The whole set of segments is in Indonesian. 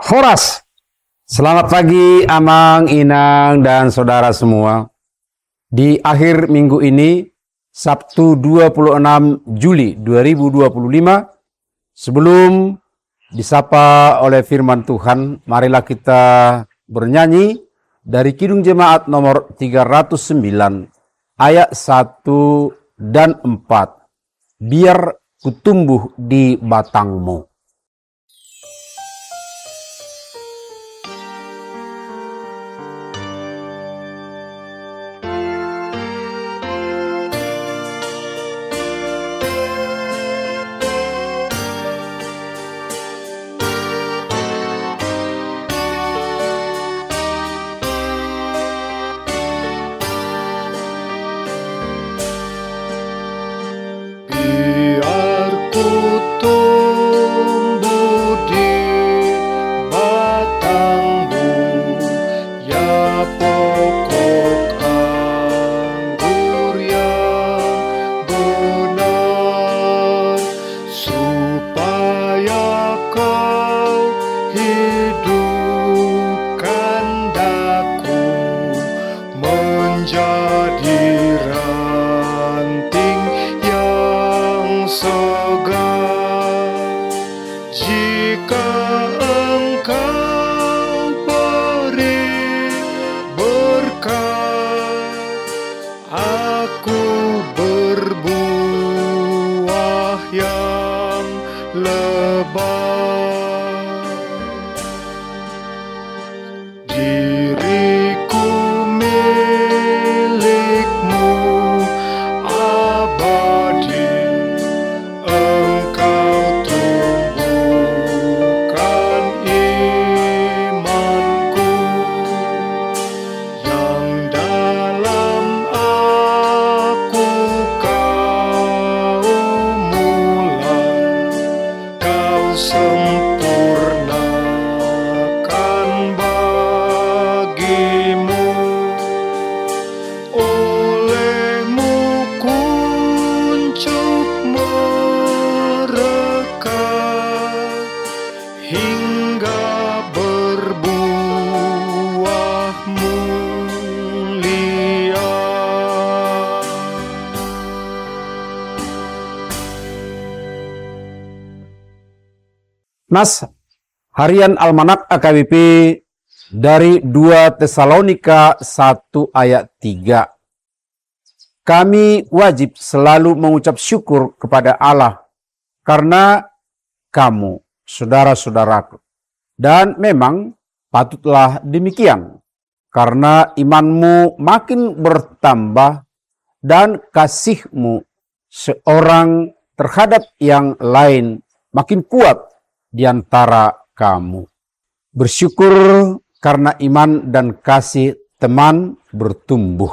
Horas. Selamat pagi Amang, Inang, dan saudara semua. Di akhir minggu ini, Sabtu 26 Juli 2025, sebelum disapa oleh firman Tuhan, marilah kita bernyanyi dari Kidung Jemaat nomor 309, ayat 1 dan 4. Biar kutumbuh di batangmu. Nas Harian Almanak AKBP dari 2 Tesalonika 1 ayat 3. Kami wajib selalu mengucap syukur kepada Allah karena kamu, saudara-saudaraku. Dan memang patutlah demikian, karena imanmu makin bertambah dan kasihmu seorang terhadap yang lain makin kuat di antara kamu. Bersyukur karena iman dan kasih teman bertumbuh.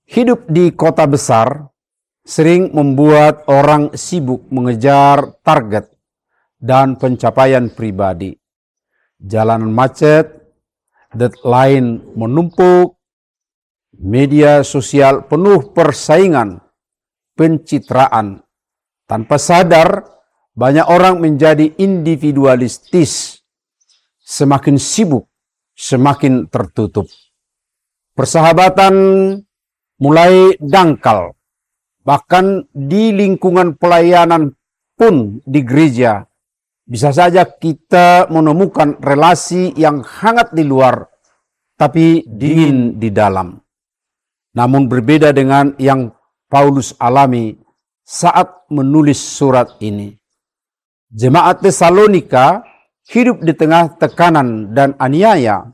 Hidup di kota besar sering membuat orang sibuk mengejar target dan pencapaian pribadi. Jalanan macet, deadline menumpuk, media sosial penuh persaingan, pencitraan. Tanpa sadar, banyak orang menjadi individualistis, semakin sibuk, semakin tertutup. Persahabatan mulai dangkal, bahkan di lingkungan pelayanan pun di gereja. Bisa saja kita menemukan relasi yang hangat di luar, tapi dingin di dalam. Namun berbeda dengan yang Paulus alami saat menulis surat ini. Jemaat Tesalonika hidup di tengah tekanan dan aniaya,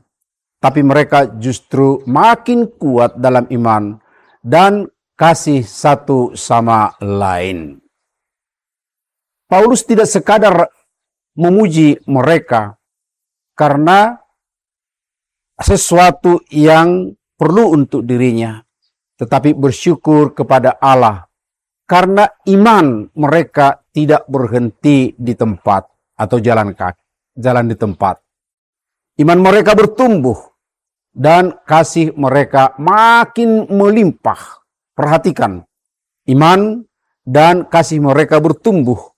tapi mereka justru makin kuat dalam iman dan kasih satu sama lain. Paulus tidak sekadar memuji mereka karena sesuatu yang perlu untuk dirinya, tetapi bersyukur kepada Allah karena iman mereka tidak berhenti di tempat atau jalan di tempat. Iman mereka bertumbuh dan kasih mereka makin melimpah. Perhatikan, iman dan kasih mereka bertumbuh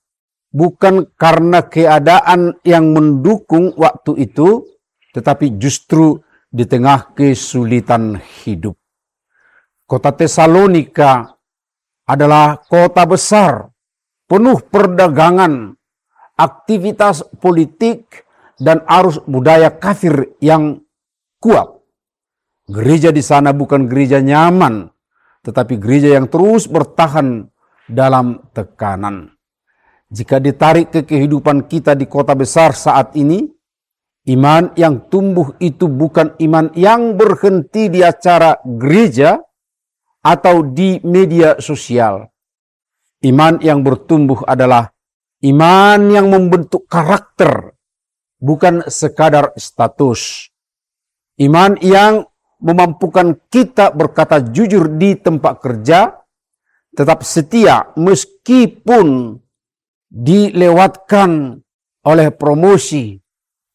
bukan karena keadaan yang mendukung waktu itu, tetapi justru di tengah kesulitan hidup. Kota Tesalonika adalah kota besar, penuh perdagangan, aktivitas politik, dan arus budaya kafir yang kuat. Gereja di sana bukan gereja nyaman, tetapi gereja yang terus bertahan dalam tekanan. Jika ditarik ke kehidupan kita di kota besar saat ini, iman yang tumbuh itu bukan iman yang berhenti di acara gereja atau di media sosial. Iman yang bertumbuh adalah iman yang membentuk karakter, bukan sekadar status. Iman yang memampukan kita berkata jujur di tempat kerja, tetap setia meskipun dilewatkan oleh promosi,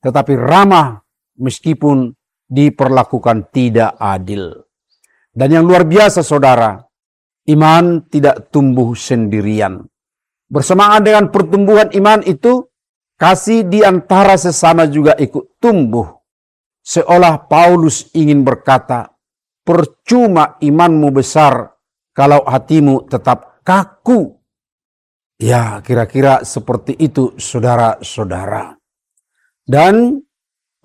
tetapi ramah meskipun diperlakukan tidak adil. Dan yang luar biasa saudara, iman tidak tumbuh sendirian. Bersamaan dengan pertumbuhan iman itu, kasih di antara sesama juga ikut tumbuh. Seolah Paulus ingin berkata, percuma imanmu besar kalau hatimu tetap kaku. Ya, kira-kira seperti itu saudara-saudara. Dan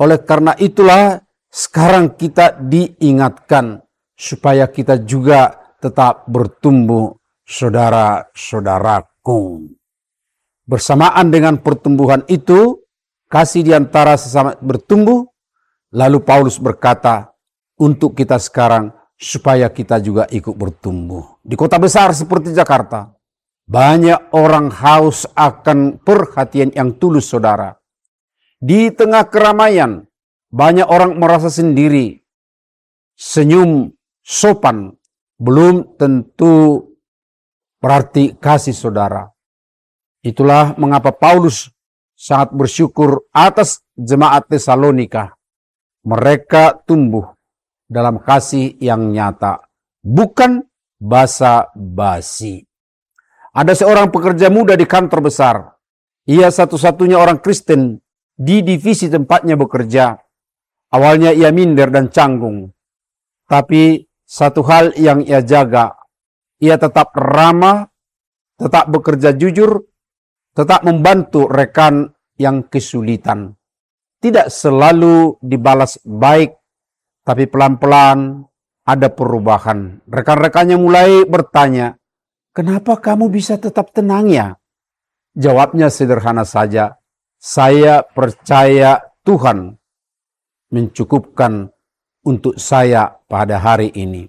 oleh karena itulah sekarang kita diingatkan supaya kita juga tetap bertumbuh saudara-saudaraku. Bersamaan dengan pertumbuhan itu, kasih di antara sesama bertumbuh. Lalu Paulus berkata untuk kita sekarang supaya kita juga ikut bertumbuh. Di kota besar seperti Jakarta, banyak orang haus akan perhatian yang tulus saudara. Di tengah keramaian, banyak orang merasa sendiri. Senyum sopan belum tentu berarti kasih saudara. Itulah mengapa Paulus sangat bersyukur atas jemaat Tesalonika. Mereka tumbuh dalam kasih yang nyata, bukan basa-basi. Ada seorang pekerja muda di kantor besar. Ia satu-satunya orang Kristen di divisi tempatnya bekerja. Awalnya ia minder dan canggung. Tapi satu hal yang ia jaga, ia tetap ramah, tetap bekerja jujur, tetap membantu rekan yang kesulitan. Tidak selalu dibalas baik, tapi pelan-pelan ada perubahan. Rekan-rekannya mulai bertanya, kenapa kamu bisa tetap tenang ya? Jawabnya sederhana saja, saya percaya Tuhan mencukupkan untuk saya pada hari ini.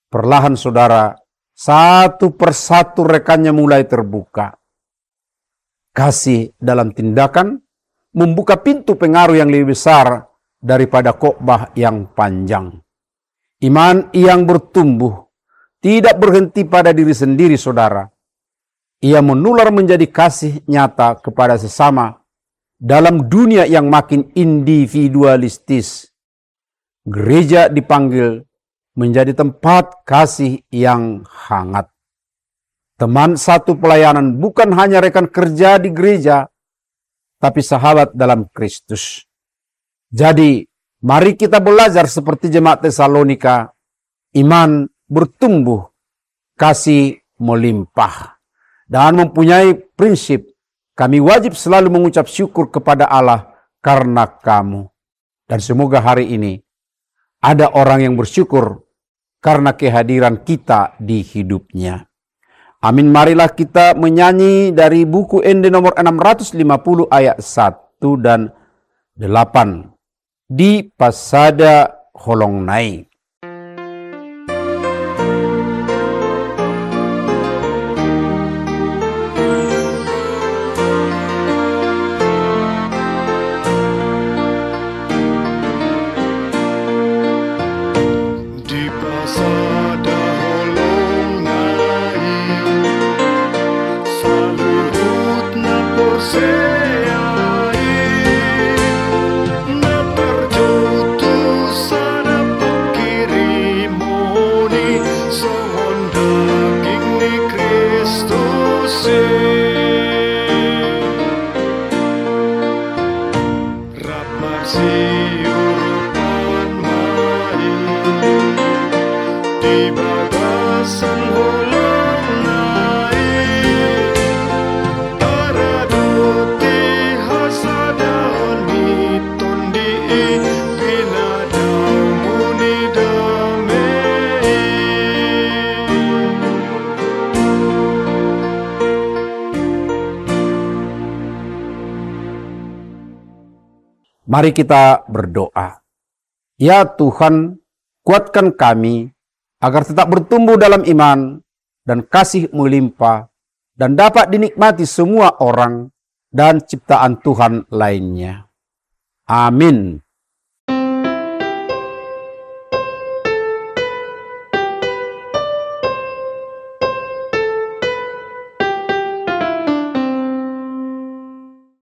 Perlahan saudara, satu persatu rekannya mulai terbuka. Kasih dalam tindakan membuka pintu pengaruh yang lebih besar daripada khotbah yang panjang. Iman yang bertumbuh tidak berhenti pada diri sendiri saudara. Ia menular menjadi kasih nyata kepada sesama dalam dunia yang makin individualistis. Gereja dipanggil menjadi tempat kasih yang hangat. Teman satu pelayanan bukan hanya rekan kerja di gereja, tapi sahabat dalam Kristus. Jadi, mari kita belajar seperti jemaat Tesalonika, iman bertumbuh, kasih melimpah. Dan mempunyai prinsip, kami wajib selalu mengucap syukur kepada Allah karena kamu. Dan semoga hari ini ada orang yang bersyukur karena kehadiran kita di hidupnya. Amin, marilah kita menyanyi dari buku ND nomor 650 ayat 1 dan 8. Di Pasada Holongnai. Na perjutu sana pagi Mari kita berdoa. Ya Tuhan, kuatkan kami agar tetap bertumbuh dalam iman dan kasih melimpah dan dapat dinikmati semua orang dan ciptaan Tuhan lainnya. Amin.